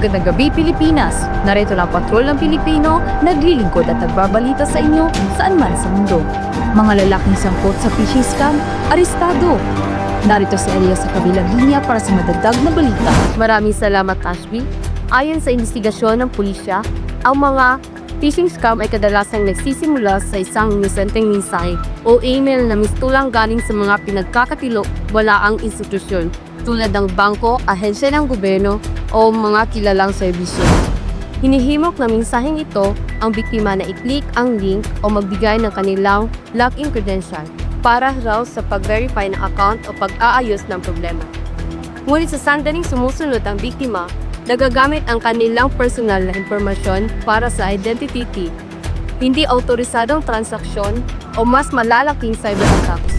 Magandang gabi, Pilipinas! Narito lang patrol ng Pilipino, naglilingkod at nagbabalita sa inyo saan man sa mundo. Mga lalaking sangkot sa phishing scam, arestado! Narito si Elia sa kabilang linya para sa madagdag na balita. Maraming salamat, Ashby. Ayon sa investigasyon ng pulisya, ang mga phishing scam ay kadalasang nagsisimula sa isang inosenteng mensahe o email na mistulang galing sa mga pinagkakatiwalaang institusyon tulad ng bangko, ahensya ng gobyerno o mga kilalang serbisyo. Hinihimok na mensaheng ito ang biktima na i-click ang link o magbigay ng kanilang login credential para raw sa pag-verify ng account o pag-aayos ng problema. Ngunit sa sandaling sumusunod ang biktima, nagagamit ang kanilang personal na impormasyon para sa identity thief, hindi autorisadong transaksyon o mas malalaking cyber attacks.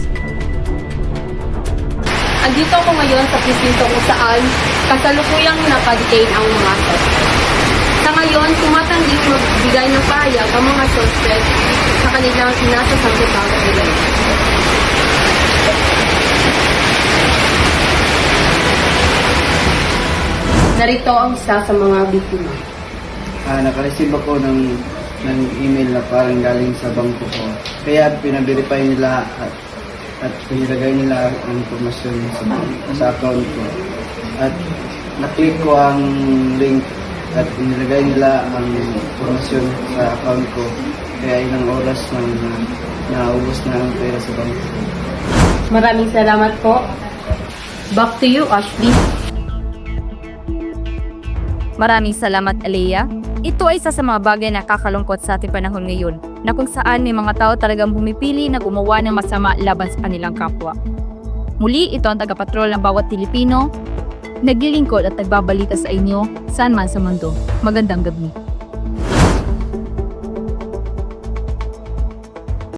Andito ako ngayon sa presinto kung saan kasalukuyang nakadetain ang mga suspect. Sa ngayon, tumatanging magbigay ng pahayag ang mga suspect sa kanilang sinasasangkutang kabilang. Narito ang isa sa mga biktima. Nakareceive ako ng email na parang galing sa bangko ko. Kaya pinaverify nila at pinilagay nila ang informasyon sa account ko. At naklik ko ang link at pinilagay nila ang informasyon sa account ko. Kaya ilang oras nang naubos na ang pera sa bangko. Maraming salamat po. Back to you, Ashley. Maraming salamat, Elia. Ito ay isa sa mga bagay na kakalungkot sa ating panahon ngayon, na kung saan may mga tao talagang pumipili na gumawa ng masama laban sa kanilang kapwa. Muli, ito ang tagapatrol ng bawat Pilipino, naglilingkod at nagbabalita sa inyo saan man sa mundo. Magandang gabi.